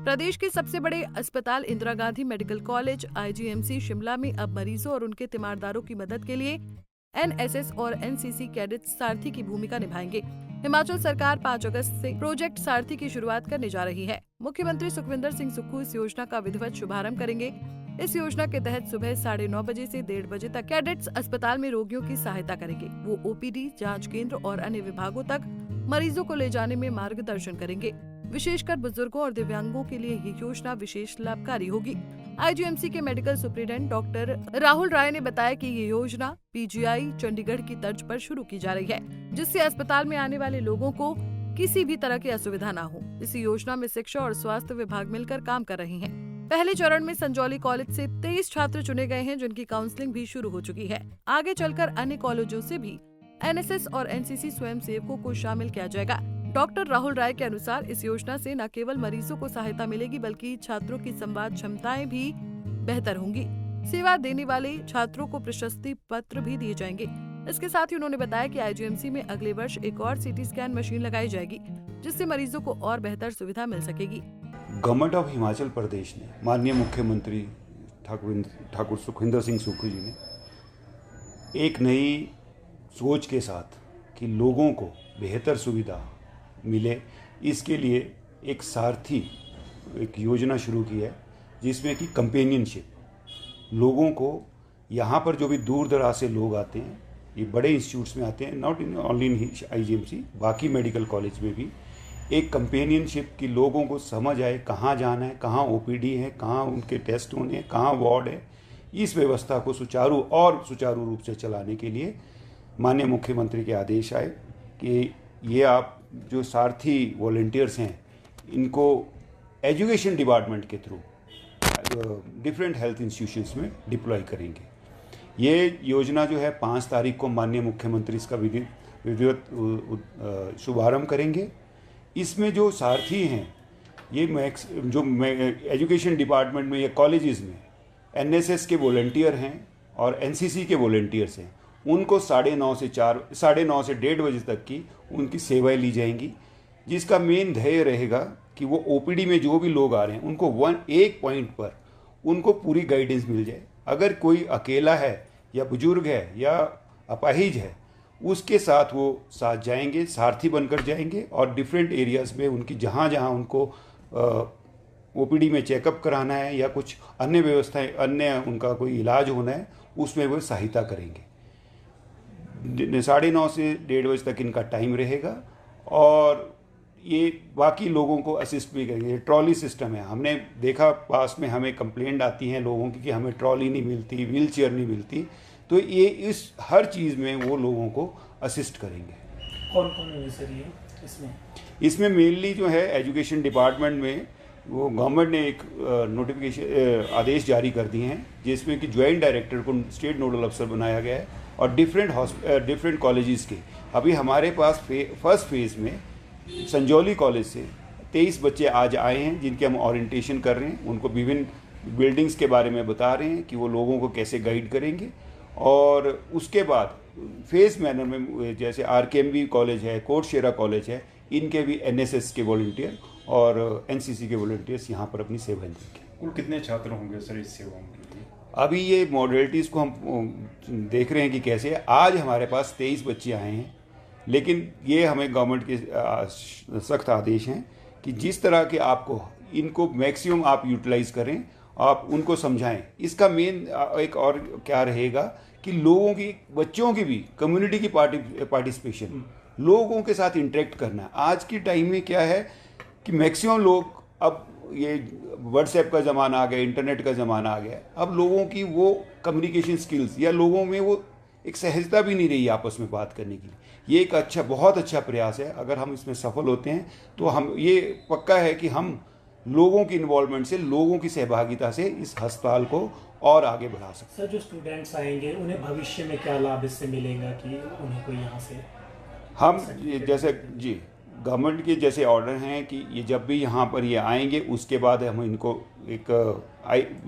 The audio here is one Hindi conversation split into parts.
प्रदेश के सबसे बड़े अस्पताल Indira Gandhi medical college IGMC Shimla में अब मरीजों और उनके तीमारदारों की मदद के लिए एनएसएस और एनसीसी कैडेट्स सारथी की भूमिका निभाएंगे। हिमाचल सरकार 5 अगस्त से प्रोजेक्ट सारथी की शुरुआत करने जा रही है। मुख्यमंत्री सुखविंदर सिंह सुक्खू इस योजना का विधिवत शुभारंभ करेंगे। इस योजना के तहत सुबह 9:30 बजे से 1:30 बजे तक कैडेट्स अस्पताल में रोगियों की सहायता करेंगे। वो ओपीडी, जांच केंद्र और अन्य विभागों तक मरीजों को ले जाने में मार्गदर्शन करेंगे। विशेषकर बुजुर्गों और दिव्यांगों के लिए ये योजना विशेष लाभकारी होगी। आईजीएमसी के मेडिकल सुप्रिंटेंडेंट डॉक्टर राहुल राय ने बताया कि ये योजना पीजीआई चंडीगढ़ की तर्ज पर शुरू की जा रही है, जिससे अस्पताल में आने वाले लोगों को किसी भी तरह की असुविधा न हो। इस योजना में शिक्षा और स्वास्थ्य विभाग मिलकर काम कर रहे हैं। पहले चरण में संजौली कॉलेज से 23 छात्र चुने गए हैं, जिनकी काउंसलिंग भी शुरू हो चुकी है। आगे चलकर अन्य कॉलेजों से भी एनएसएस और एनसीसी स्वयंसेवकों को शामिल किया जाएगा। डॉक्टर राहुल राय के अनुसार इस योजना से न केवल मरीजों को सहायता मिलेगी, बल्कि छात्रों की संवाद क्षमताएं भी बेहतर होंगी। सेवा देने वाले छात्रों को प्रशस्ति पत्र भी दिए जाएंगे। इसके साथ ही उन्होंने बताया कि आईजीएमसी में अगले वर्ष एक और सीटी स्कैन मशीन लगाई जाएगी, जिससे मरीजों को और बेहतर सुविधा मिल सकेगी। गवर्नमेंट ऑफ हिमाचल प्रदेश ने, माननीय मुख्यमंत्री ठाकुर सुखविंदर सिंह सुक्खू जी ने एक नई सोच के साथ कि लोगों को बेहतर सुविधा मिले, इसके लिए एक सारथी एक योजना शुरू की है, जिसमें कि कंपेनियनशिप लोगों को यहाँ पर जो भी दूर दराज से लोग आते हैं, ये बड़े इंस्टीट्यूट्स में आते हैं, not in only in IGMC, बाकी मेडिकल कॉलेज में भी एक कंपेनियनशिप की लोगों को समझ आए कहाँ जाना है, कहाँ ओपीडी है, कहाँ उनके टेस्ट होने हैं, कहाँ वार्ड है। इस व्यवस्था को सुचारू रूप से चलाने के लिए माननीय मुख्यमंत्री के आदेश आए कि ये आप जो सारथी वॉलंटियर्स हैं, इनको एजुकेशन डिपार्टमेंट के थ्रू डिफरेंट हेल्थ इंस्टीट्यूशंस में डिप्लॉय करेंगे। ये योजना जो है 5 तारीख को माननीय मुख्यमंत्री इसका विधिवत शुभारंभ करेंगे। इसमें जो सारथी हैं, ये जो एजुकेशन डिपार्टमेंट में या कॉलेजेस में एनएसएस के वॉलंटियर हैं और एनसीसी के वॉलंटियर्स हैं, उनको 9:30 से 1:30 बजे तक की उनकी सेवाएं ली जाएंगी, जिसका मेन ध्येय रहेगा कि वो ओपीडी में जो भी लोग आ रहे हैं उनको एक पॉइंट पर उनको पूरी गाइडेंस मिल जाए। अगर कोई अकेला है या बुजुर्ग है या अपाहिज है, उसके साथ वो साथ जाएंगे, सारथी बनकर जाएंगे और डिफरेंट एरियाज़ में उनकी जहाँ जहाँ उनको ओपीडी में चेकअप कराना है या कुछ अन्य व्यवस्थाएं, अन्य उनका कोई इलाज होना है, उसमें वो सहायता करेंगे। 9:30 से 1:30 बजे तक इनका टाइम रहेगा और ये बाकी लोगों को असिस्ट भी करेंगे। ट्रॉली सिस्टम है, हमने देखा पास में हमें कंप्लेंट आती है लोगों की कि हमें ट्रॉली नहीं मिलती, व्हील चेयर नहीं मिलती, तो ये इस हर चीज़ में वो लोगों को असिस्ट करेंगे। कौन कौन है सर ये इसमें मेनली जो है एजुकेशन डिपार्टमेंट में वो गवर्नमेंट ने एक नोटिफिकेशन आदेश जारी कर दिए हैं, जिसमें कि ज्वाइंट डायरेक्टर को स्टेट नोडल अफसर बनाया गया है और डिफरेंट कॉलेजेस के अभी हमारे पास फर्स्ट फेज़ में संजौली कॉलेज से 23 बच्चे आज आए हैं, जिनके हम ओरिएंटेशन कर रहे हैं। उनको विभिन्न बिल्डिंग्स के बारे में बता रहे हैं कि वो लोगों को कैसे गाइड करेंगे। और उसके बाद फेज़ मैनर में जैसे आरकेएमबी कॉलेज है, कोटशेरा कॉलेज है, इनके भी एनएसएस के वॉलंटियर और एनसीसी के वॉलंटियर्स यहाँ पर अपनी सेवाएं देंगे। कुल कितने छात्र होंगे सर इस सेवाओं के लिए? अभी ये मॉडलिटीज़ को हम देख रहे हैं कि कैसे। आज हमारे पास 23 बच्चे आए हैं, लेकिन ये हमें गवर्नमेंट के सख्त आदेश हैं कि जिस तरह के आपको इनको मैक्सिमम आप यूटिलाइज करें, आप उनको समझाएं। इसका मेन एक और क्या रहेगा कि लोगों की, बच्चों की भी कम्युनिटी की पार्टिसिपेशन, लोगों के साथ इंटरेक्ट करना। आज की टाइम में क्या है कि मैक्सिमम लोग, अब ये व्हाट्सएप का ज़माना आ गया, इंटरनेट का ज़माना आ गया, अब लोगों की वो कम्युनिकेशन स्किल्स या लोगों में वो एक सहजता भी नहीं रही आपस में बात करने की। ये एक बहुत अच्छा प्रयास है। अगर हम इसमें सफल होते हैं तो हम ये पक्का है कि हम लोगों की इन्वॉल्वमेंट से, लोगों की सहभागिता से इस अस्पताल को और आगे बढ़ा सकते हैं। सर, जो स्टूडेंट्स आएंगे उन्हें भविष्य में क्या लाभ इससे मिलेगा कि उन्हें कोई यहाँ से हम जैसे जी गवर्नमेंट के जैसे ऑर्डर हैं कि ये जब भी यहाँ पर ये आएंगे, उसके बाद हम इनको एक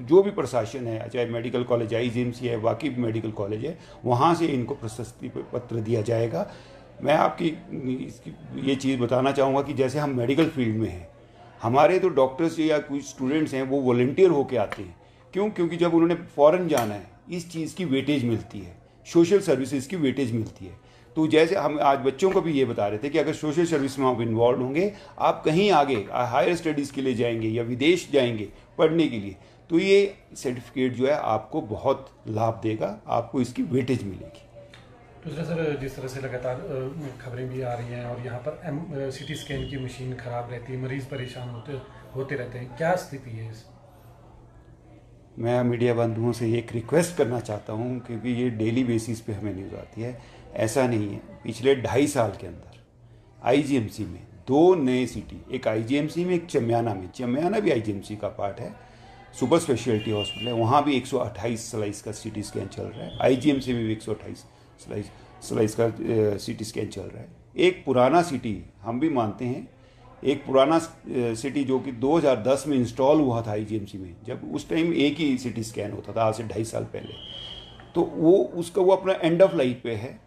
जो भी प्रशासन है, चाहे मेडिकल कॉलेज आईजीएमसी है, बाकी मेडिकल कॉलेज है, वहाँ से इनको प्रशस्ति पत्र दिया जाएगा। मैं आपकी ये चीज़ बताना चाहूँगा कि जैसे हम मेडिकल फील्ड में हैं, हमारे तो डॉक्टर्स या कुछ स्टूडेंट्स हैं वो वॉलंटियर होके आते हैं। क्यों? क्योंकि जब उन्होंने फ़ॉरेन जाना है इस चीज़ की वेटेज मिलती है, सोशल सर्विसेज की वेटेज मिलती है। तो जैसे हम आज बच्चों को भी ये बता रहे थे कि अगर सोशल सर्विस में आप इन्वॉल्व होंगे, आप कहीं आगे हायर स्टडीज़ के लिए जाएंगे या विदेश जाएंगे पढ़ने के लिए, तो ये सर्टिफिकेट जो है आपको बहुत लाभ देगा, आपको इसकी वेटेज मिलेगी। दूसरा सर, जिस तरह से लगातार खबरें भी आ रही हैं और यहाँ पर CT स्कैन की मशीन ख़राब रहती है, मरीज़ परेशान होते रहते हैं, क्या स्थिति है इस? मैं मीडिया बंधुओं से एक रिक्वेस्ट करना चाहता हूँ, क्योंकि ये डेली बेसिस पे हमें न्यूज़ आती है। ऐसा नहीं है, पिछले 2.5 साल के अंदर IGMC में 2 नए CT, एक IGMC में, एक चम्याना में, चम्याना भी IGMC का पार्ट है, सुपर स्पेशलिटी हॉस्पिटल है, वहाँ भी 128 स्लाइस का CT स्कैन चल रहा है। IGMC में भी 128 स्लाइस का CT स्कैन चल रहा है। एक पुराना CT, हम भी मानते हैं, एक पुराना CT जो कि 2010 में इंस्टॉल हुआ था IGMC में, जब उस टाइम एक ही CT स्कैन होता था, आज से 2.5 साल पहले, तो वो अपना एंड ऑफ लाइफ पे है।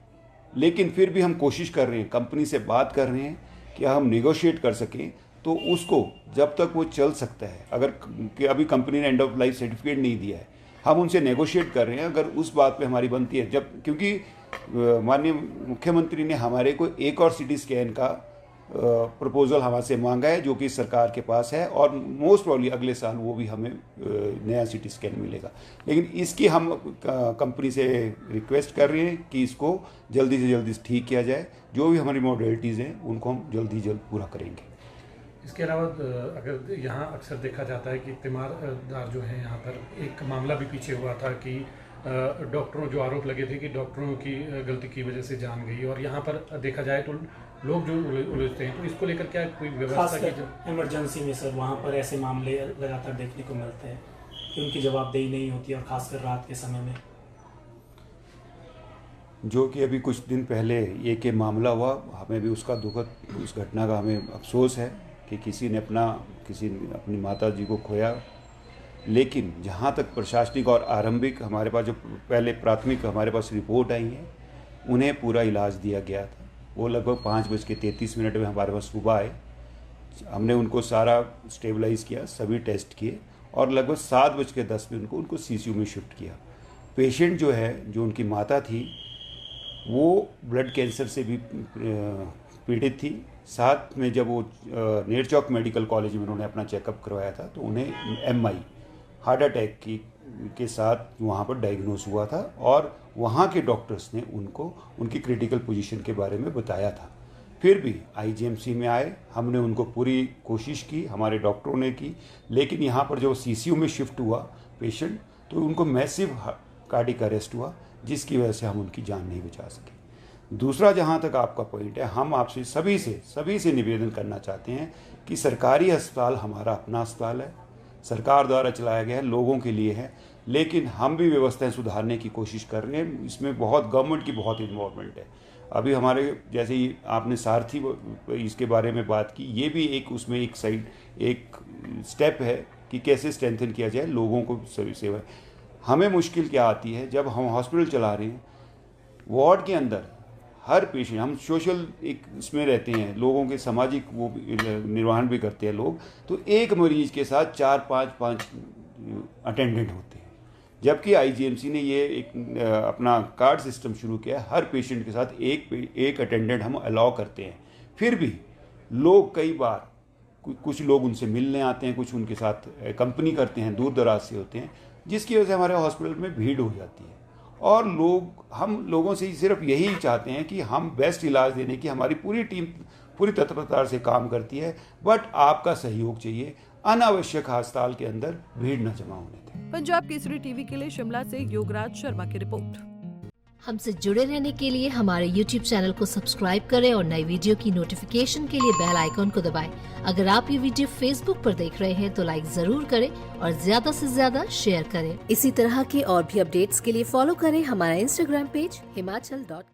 लेकिन फिर भी हम कोशिश कर रहे हैं, कंपनी से बात कर रहे हैं कि हम नेगोशिएट कर सकें, तो उसको जब तक वो चल सकता है, अगर कि अभी कंपनी ने एंड ऑफ लाइफ सर्टिफिकेट नहीं दिया है, हम उनसे नेगोशिएट कर रहे हैं। अगर उस बात पे हमारी बनती है, जब क्योंकि माननीय मुख्यमंत्री ने हमारे को एक और CT स्कैन का प्रपोजल हमारे से मांगा है, जो कि सरकार के पास है, और मोस्ट प्रॉब्ली अगले साल वो भी हमें नया CT स्कैन मिलेगा। लेकिन इसकी हम कंपनी से रिक्वेस्ट कर रहे हैं कि इसको जल्दी से जल्दी ठीक किया जाए। जो भी हमारी मॉडलिटीज़ हैं उनको हम जल्द पूरा करेंगे। इसके अलावा अगर यहाँ अक्सर देखा जाता है कि तीमारदार जो हैं, यहाँ पर एक मामला भी पीछे हुआ था कि डॉक्टरों, जो आरोप लगे थे कि डॉक्टरों की गलती की वजह से जान गई, और यहाँ पर देखा जाए तो लोग जो उलझते हैं, तो इसको लेकर क्या कोई व्यवस्था की? इमरजेंसी में सर वहाँ पर ऐसे मामले लगातार देखने को मिलते हैं कि उनकी जवाबदेही नहीं होती, और ख़ासकर रात के समय में। जो कि अभी कुछ दिन पहले एक मामला हुआ, हमें भी उसका दुखद, उस घटना का हमें अफसोस है कि किसी ने अपनी माता जी को खोया। लेकिन जहाँ तक प्रशासनिक और आरंभिक हमारे पास जो पहले प्राथमिक हमारे पास रिपोर्ट आई है, उन्हें पूरा इलाज दिया गया था। वो लगभग 5:33 में हमारे पास सुबह आए, हमने उनको सारा स्टेबलाइज़ किया, सभी टेस्ट किए, और लगभग 7:10 में उनको CCU में शिफ्ट किया। पेशेंट जो है, जो उनकी माता थी, वो ब्लड कैंसर से भी पीड़ित थी। साथ में जब वो नेरचौक मेडिकल कॉलेज में उन्होंने अपना चेकअप करवाया था, तो उन्हें MI हार्ट अटैक के साथ वहाँ पर डायग्नोस हुआ था, और वहाँ के डॉक्टर्स ने उनको उनकी क्रिटिकल पोजीशन के बारे में बताया था। फिर भी IGMC में आए, हमने उनको पूरी कोशिश की, हमारे डॉक्टरों ने की, लेकिन यहाँ पर जो CCU में शिफ्ट हुआ पेशेंट, तो उनको मैसिव कार्डिक अरेस्ट हुआ, जिसकी वजह से हम उनकी जान नहीं बचा सके। दूसरा, जहाँ तक आपका पॉइंट है, हम आपसे सभी से निवेदन करना चाहते हैं कि सरकारी अस्पताल हमारा अपना अस्पताल है, सरकार द्वारा चलाया गया है, लोगों के लिए है, लेकिन हम भी व्यवस्थाएं सुधारने की कोशिश कर रहे हैं। इसमें गवर्नमेंट की बहुत इन्वॉल्वमेंट है। अभी हमारे जैसे ही आपने सारथी इसके बारे में बात की, ये भी उसमें एक स्टेप है कि कैसे स्ट्रेंथन किया जाए लोगों को सेवा। हमें मुश्किल क्या आती है, जब हम हॉस्पिटल चला रहे हैं, वार्ड के अंदर हर पेशेंट, हम सोशल एक इसमें रहते हैं, लोगों के सामाजिक वो निर्वहन भी करते हैं लोग, तो एक मरीज के साथ 4-5 अटेंडेंट होते हैं। जबकि IGMC ने ये अपना कार्ड सिस्टम शुरू किया है, हर पेशेंट के साथ एक अटेंडेंट हम अलाउ करते हैं। फिर भी लोग कई बार, कुछ लोग उनसे मिलने आते हैं, कुछ उनके साथ कंपनी करते हैं, दूर दराज से होते हैं, जिसकी वजह से हमारे हॉस्पिटल में भीड़ हो जाती है। और हम लोगों से सिर्फ यही चाहते हैं कि हम बेस्ट इलाज देने की हमारी पूरी टीम पूरी तत्परता से काम करती है, बट आपका सहयोग चाहिए। अनावश्यक अस्पताल के अंदर भीड़ न जमा होने दें। पंजाब केसरी टीवी के लिए शिमला से योगराज शर्मा की रिपोर्ट। हमसे जुड़े रहने के लिए हमारे YouTube चैनल को सब्सक्राइब करें और नई वीडियो की नोटिफिकेशन के लिए बेल आइकॉन को दबाएं। अगर आप ये वीडियो Facebook पर देख रहे हैं तो लाइक जरूर करें और ज्यादा से ज्यादा शेयर करें। इसी तरह के और भी अपडेट्स के लिए फॉलो करें हमारा Instagram पेज himachal.ke।